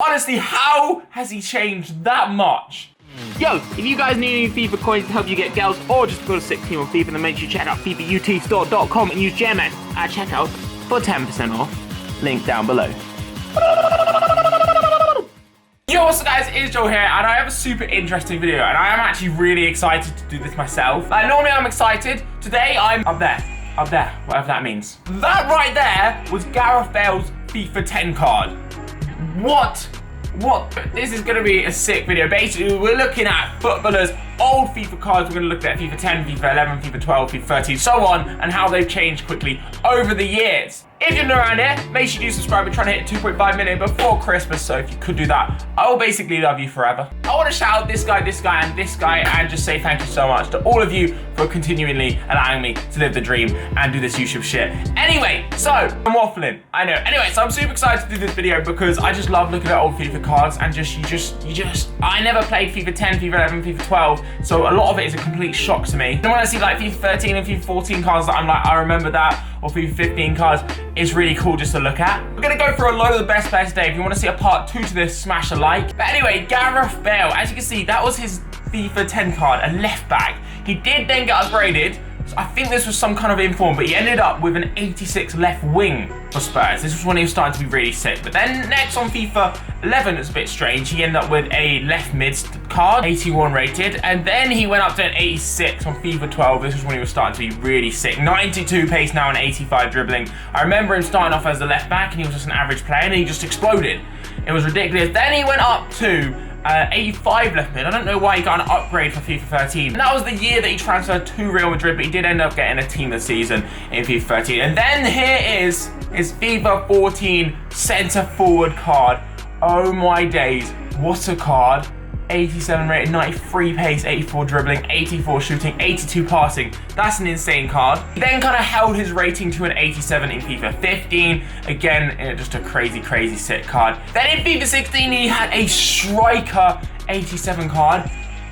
honestly, how has he changed that much? Yo, if you guys need any FIFA coins to help you get girls or just to build a sick team on FIFA, then make sure you check out FIFAUTstore.com and use GMS at checkout for 10% off. Link down below. Yo, what's up guys, it's Joe here, and I have a super interesting video, and I am actually really excited to do this myself. Like, normally I'm excited. Today I'm up there, whatever that means. That right there was Gareth Bale's FIFA 10 card. What? This is gonna be a sick video. Basically, we're looking at footballers' old FIFA cards. We're gonna look at FIFA 10, FIFA 11, FIFA 12, FIFA 13, so on, and how they've changed quickly over the years. If you're new around here, make sure you do subscribe. We're trying to hit 2.5 million before Christmas, so if you could do that, I will basically love you forever. I want to shout out this guy, and this guy, and just say thank you so much to all of you for continually allowing me to live the dream and do this YouTube shit. Anyway, so I'm waffling, I know. Anyway, so I'm super excited to do this video because I just love looking at old FIFA cards and I never played FIFA 10, FIFA 11, FIFA 12, so a lot of it is a complete shock to me. And when I see like FIFA 13 and FIFA 14 cards that I'm like, I remember that, or FIFA 15 cards, is really cool just to look at. We're gonna go through a load of the best players today. If you want to see a part 2 to this, smash a like. But anyway, Gareth Bale, as you can see, that was his FIFA 10 card, a left back. He did then get upgraded. So I think this was some kind of inform, but he ended up with an 86 left wing for Spurs. This was when he was starting to be really sick. But then next on FIFA 11, it's a bit strange. He ended up with a left mid card, 81 rated. And then he went up to an 86 on FIFA 12. This was when he was starting to be really sick. 92 pace now and 85 dribbling. I remember him starting off as a left back and he was just an average player and he just exploded. It was ridiculous. Then he went up to 85 left mid. I don't know why he got an upgrade for FIFA 13. And that was the year that he transferred to Real Madrid, but he did end up getting a team of the season in FIFA 13. And then here is his FIFA 14 centre forward card. Oh my days, what a card. 87 rated, 93 pace, 84 dribbling, 84 shooting, 82 passing. That's an insane card. He then kind of held his rating to an 87 in FIFA 15. Again, just a crazy sick card. Then in FIFA 16, he had a striker 87 card.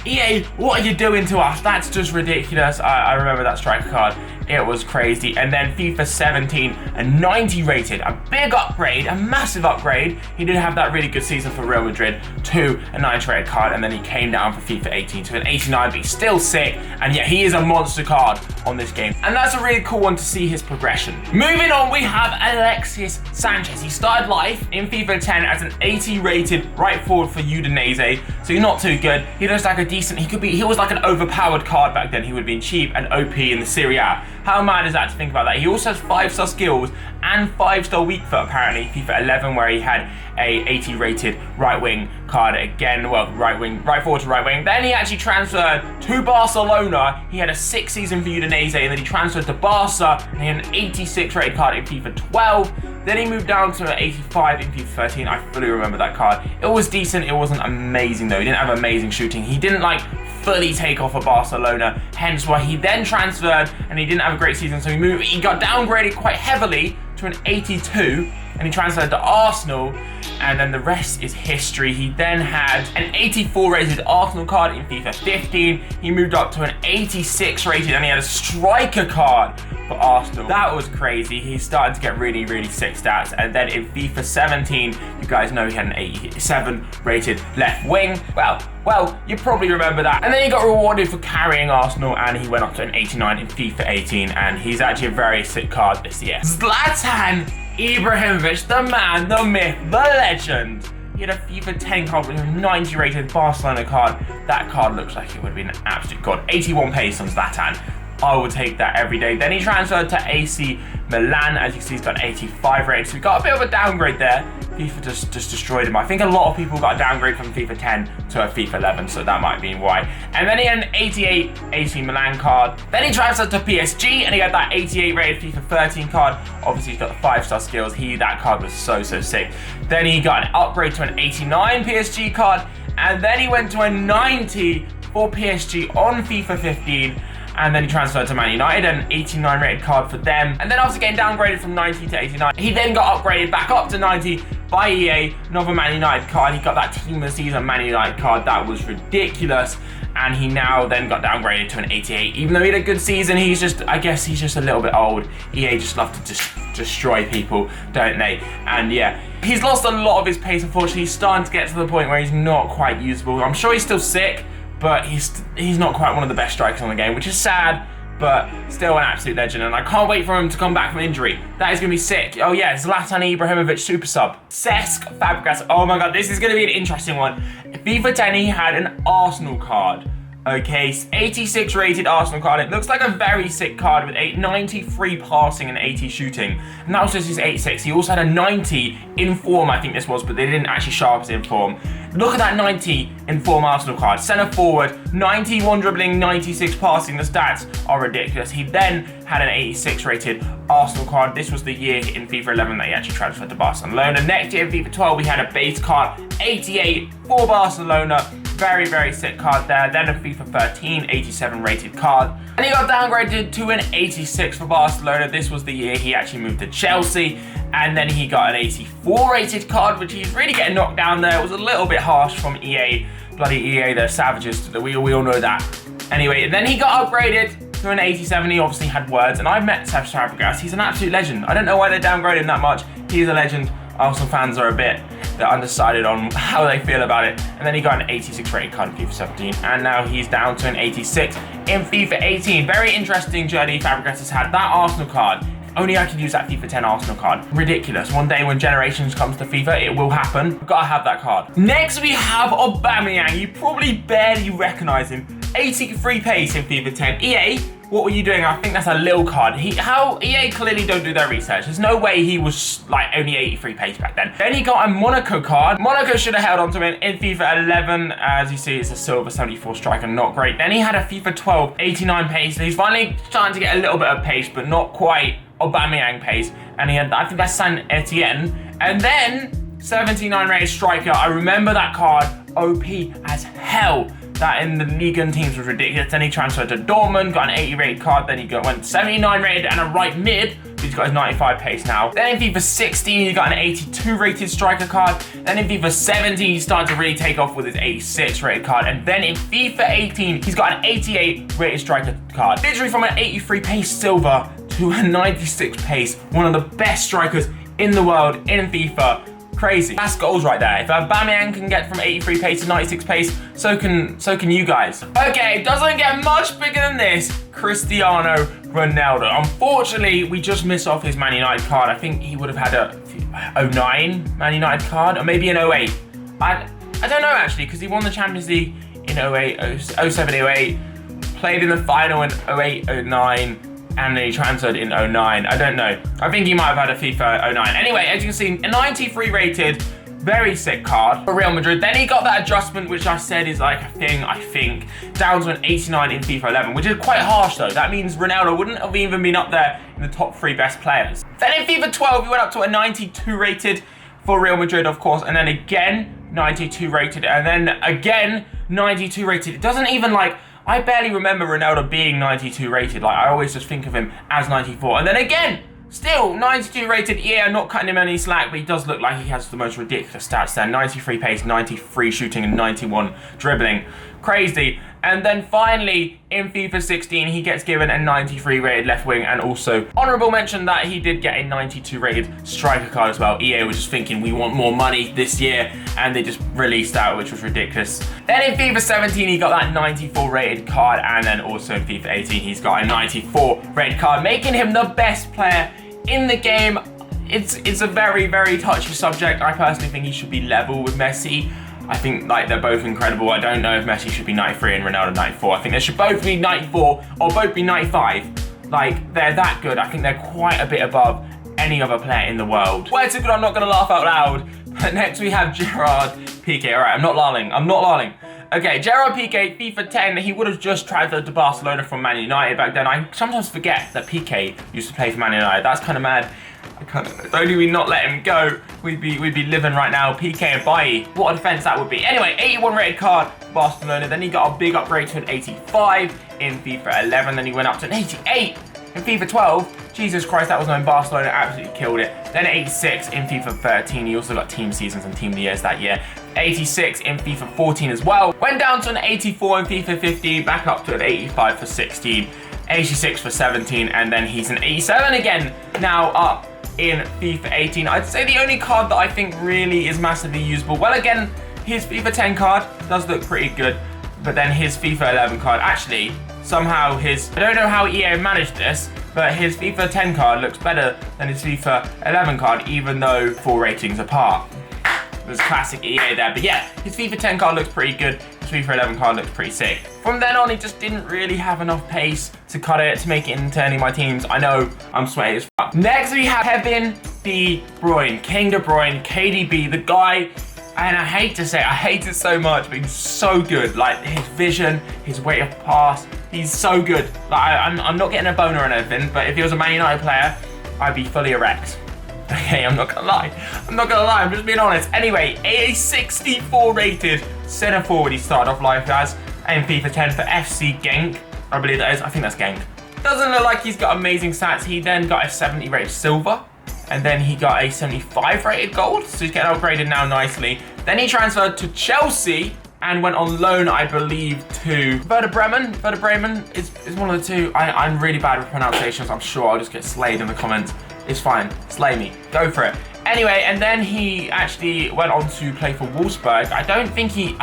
EA, what are you doing to us? That's just ridiculous. I remember that striker card. It was crazy. And then FIFA 17, a 90 rated, a big upgrade, a massive upgrade. He did have that really good season for Real Madrid to a 90 rated card, and then he came down for FIFA 18 to an 89, but he's still sick, and yet he is a monster card on this game. And that's a really cool one to see his progression. Moving on, we have Alexis Sanchez. He started life in FIFA 10 as an 80 rated right forward for Udinese, so he's not too good. He looks like a decent, he was like an overpowered card back then. He would have been cheap and OP in the Serie A. How mad is that to think about that? He also has 5-star skills and 5-star weak foot apparently. FIFA 11 where he had a 80 rated right wing card again, well, right forward to right wing. Then he actually transferred to Barcelona. He had a 6 season for Udinese, and then he transferred to Barca and he had an 86 rated card in FIFA 12. Then he moved down to an 85 in FIFA 13. I fully remember that card. It was decent, it wasn't amazing though. He didn't have amazing shooting. He didn't like fully take off at Barcelona, hence why he then transferred and he didn't have a great season, so he got downgraded quite heavily to an 82 and he transferred to Arsenal, and then the rest is history. He then had an 84 rated Arsenal card in FIFA 15. He moved up to an 86 rated and he had a striker card for Arsenal. That was crazy. He started to get really sick stats. And then in FIFA 17, you guys know he had an 87 rated left wing. Well, you probably remember that. And then he got rewarded for carrying Arsenal and he went up to an 89 in FIFA 18, and he's actually a very sick card this year. Zlatan Ibrahimovic, the man, the myth, the legend. He had a FIFA 10 card with a 90 rated Barcelona card. That card looks like it would have been an absolute god. 81 pace on Zlatan. I would take that every day. Then he transferred to AC Milan. As you can see, he's got an 85 rated, so we got a bit of a downgrade there. FIFA just destroyed him. I think a lot of people got a downgrade from FIFA 10 to a FIFA 11, so that might be why. And then he had an 88 AC Milan card. Then he transferred to PSG and he got that 88 rated FIFA 13 card. Obviously, he's got the 5-star skills. That card was so sick. Then he got an upgrade to an 89 PSG card, and then he went to a 90 for PSG on FIFA 15. And then he transferred to Man United, an 89 rated card for them. And then after getting downgraded from 90 to 89, he then got upgraded back up to 90 by EA, another Man United card. He got that team of the season Man United card. That was ridiculous. And he now then got downgraded to an 88. Even though he had a good season, I guess he's just a little bit old. EA just love to just destroy people, don't they? And yeah, he's lost a lot of his pace, unfortunately. He's starting to get to the point where he's not quite usable. I'm sure he's still sick, but he's not quite one of the best strikers on the game, which is sad, but still an absolute legend. And I can't wait for him to come back from injury. That is going to be sick. Oh yeah, Zlatan Ibrahimovic super sub. Cesc Fabregas. Oh my God, this is going to be an interesting one. FIFA 10, he had an Arsenal card. Okay, 86 rated Arsenal card. It looks like a very sick card with 93 passing and 80 shooting. And that was just his 86. He also had a 90 in form, I think this was, but they didn't actually show up as in form. Look at that 90 in form Arsenal card. Centre forward, 91 dribbling, 96 passing. The stats are ridiculous. He then had an 86 rated Arsenal card. This was the year in FIFA 11 that he actually transferred to Barcelona. Next year in FIFA 12, we had a base card, 88 for Barcelona. Very, very sick card there. Then a FIFA 13, 87 rated card. And he got downgraded to an 86 for Barcelona. This was the year he actually moved to Chelsea. And then he got an 84 rated card, which he's really getting knocked down there. It was a little bit harsh from EA. Bloody EA, they're savages. We all know that. Anyway, and then he got upgraded to an 87. He obviously had words. And I've met Cesc Fabregas. He's an absolute legend. I don't know why they downgraded him that much. He's a legend. Arsenal fans are they're undecided on how they feel about it. And then he got an 86 rated card in FIFA 17, and now he's down to an 86 in FIFA 18. Very interesting journey Fabregas has had. That Arsenal card, only I could use that FIFA 10 Arsenal card. Ridiculous. One day when Generations comes to FIFA, it will happen. Gotta have that card. Next we have Aubameyang. You probably barely recognize him. 83 pace in FIFA 10. EA, what were you doing? I think that's a little card. How EA clearly don't do their research. There's no way he was like only 83 pace back then. Then he got a Monaco card. Monaco should have held on to him in FIFA 11. As you see, it's a silver 74 striker, not great. Then he had a FIFA 12, 89 pace. So he's finally starting to get a little bit of pace, but not quite Aubameyang pace. And he had, I think that's Saint Etienne. And then 79 rated striker. I remember that card, OP as hell. That in the Ligue 1 teams was ridiculous. Then he transferred to Dortmund, got an 80 rated card. Then he went 79 rated and a right mid. He's got his 95 pace now. Then in FIFA 16, he got an 82 rated striker card. Then in FIFA 17, he started to really take off with his 86 rated card. And then in FIFA 18, he's got an 88 rated striker card. Literally from an 83 pace silver to a 96 pace. One of the best strikers in the world in FIFA. Crazy. That's goals right there. If Aubameyang can get from 83 pace to 96 pace, so can you guys. Okay, doesn't get much bigger than this. Cristiano Ronaldo. Unfortunately, we just missed off his Man United card. I think he would have had a 09 Man United card, or maybe an 08. I don't know actually, because he won the Champions League in 08, 07, 08, played in the final in 08, 09, and then he transferred in 09. I don't know. I think he might have had a FIFA 09. Anyway, as you can see, a 93 rated, very sick card for Real Madrid. Then he got that adjustment, which I said is like a thing, I think, down to an 89 in FIFA 11, which is quite harsh though. That means Ronaldo wouldn't have even been up there in the top 3 best players. Then in FIFA 12, he went up to a 92 rated for Real Madrid, of course, and then again, 92 rated, and then again, 92 rated. It doesn't even like, I barely remember Ronaldo being 92 rated. Like, I always just think of him as 94. And then again, still 92 rated. Yeah, I'm not cutting him any slack, but he does look like he has the most ridiculous stats there. 93 pace, 93 shooting, and 91 dribbling. Crazy. And then finally, in FIFA 16, he gets given a 93 rated left wing, and also honorable mention that he did get a 92 rated striker card as well. EA was just thinking, we want more money this year, and they just released that, which was ridiculous. Then in FIFA 17, he got that 94 rated card, and then also in FIFA 18, he's got a 94 rated card, making him the best player in the game. It's a very, very touchy subject. I personally think he should be level with Messi. I think like they're both incredible. I don't know if Messi should be 93 and Ronaldo 94. I think they should both be 94 or both be 95. Like, they're that good. I think they're quite a bit above any other player in the world. Well, it's so good I'm not going to laugh out loud. But next we have Gerard Piqué. All right, I'm not lolling. Okay, Gerard Piqué, FIFA 10, he would have just transferred to Barcelona from Man United back then. I sometimes forget that Piqué used to play for Man United. That's kind of mad. If only we not let him go, we'd be living right now. Piqué and Bailly, what a defense that would be. Anyway, 81 rated card, Barcelona. Then he got a big upgrade to an 85 in FIFA 11. Then he went up to an 88 in FIFA 12. Jesus Christ, that was when Barcelona absolutely killed it. Then 86 in FIFA 13. He also got team seasons and team of the years that year. 86 in FIFA 14 as well. Went down to an 84 in FIFA 15, back up to an 85 for 16, 86 for 17, and then he's an 87 again. Now up in FIFA 18. I'd say the only card that I think really is massively usable, well, again, his FIFA 10 card does look pretty good, but then his FIFA 11 card, actually, somehow I don't know how EA managed this, but his FIFA 10 card looks better than his FIFA 11 card, even though 4 ratings apart. There's classic EA there, but yeah, his FIFA 10 card looks pretty good, his FIFA 11 card looks pretty sick. From then on, he just didn't really have enough pace to cut it, to make it into any of my teams. I know, I'm sweaty as fuck. Next, we have Kevin De Bruyne, King De Bruyne, KDB, the guy, and I hate to say it, I hate it so much, but he's so good. Like, his vision, his way of pass, he's so good. Like, I'm not getting a boner or anything, but if he was a Man United player, I'd be fully erect. Okay, I'm not gonna lie, I'm just being honest. Anyway, a 64 rated centre forward he started off life as in FIFA 10 for FC Genk, I believe that is, I think that's Genk. Doesn't look like he's got amazing stats. He then got a 70 rated silver, and then he got a 75 rated gold, so he's getting upgraded now nicely. Then he transferred to Chelsea and went on loan, I believe, to Werder Bremen. Werder Bremen is one of the two. I'm really bad with pronunciations, I'm sure I'll just get slayed in the comments. It's fine, slay me, go for it. Anyway, and then he actually went on to play for Wolfsburg. I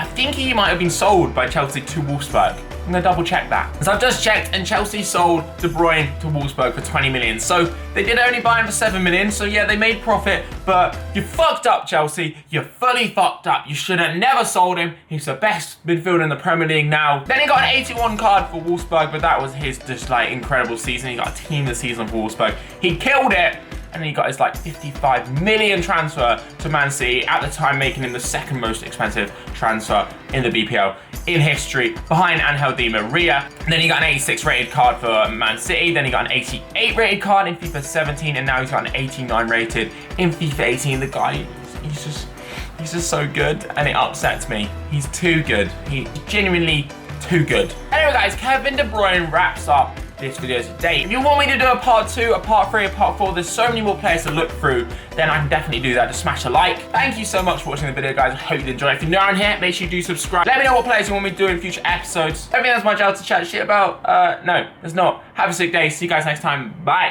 think he might have been sold by Chelsea to Wolfsburg. I'm gonna double check that. So I've just checked, and Chelsea sold De Bruyne to Wolfsburg for 20 million. So they did only buy him for 7 million. So yeah, they made profit, but you fucked up, Chelsea. You fully fucked up. You should have never sold him. He's the best midfielder in the Premier League now. Then he got an 81 card for Wolfsburg, but that was his just like incredible season. He got a team of the season for Wolfsburg. He killed it. And then he got his like 55 million transfer to Man City, at the time making him the second most expensive transfer in the BPL in history, behind Angel Di Maria. And then he got an 86 rated card for Man City, then he got an 88 rated card in FIFA 17, and now he's got an 89 rated in FIFA 18. The guy, he's just so good, and it upsets me. He's too good. He's genuinely too good. Anyway guys, Kevin De Bruyne wraps up this video today. If you want me to do a part 2, a part 3, a part 4, there's so many more players to look through, then I can definitely do that. Just smash a like. Thank you so much for watching the video, guys. I hope you enjoyed. If you're new around here, make sure you do subscribe. Let me know what players you want me to do in future episodes. I don't think there's much else to chat shit about. No, there's not. Have a sick day. See you guys next time. Bye.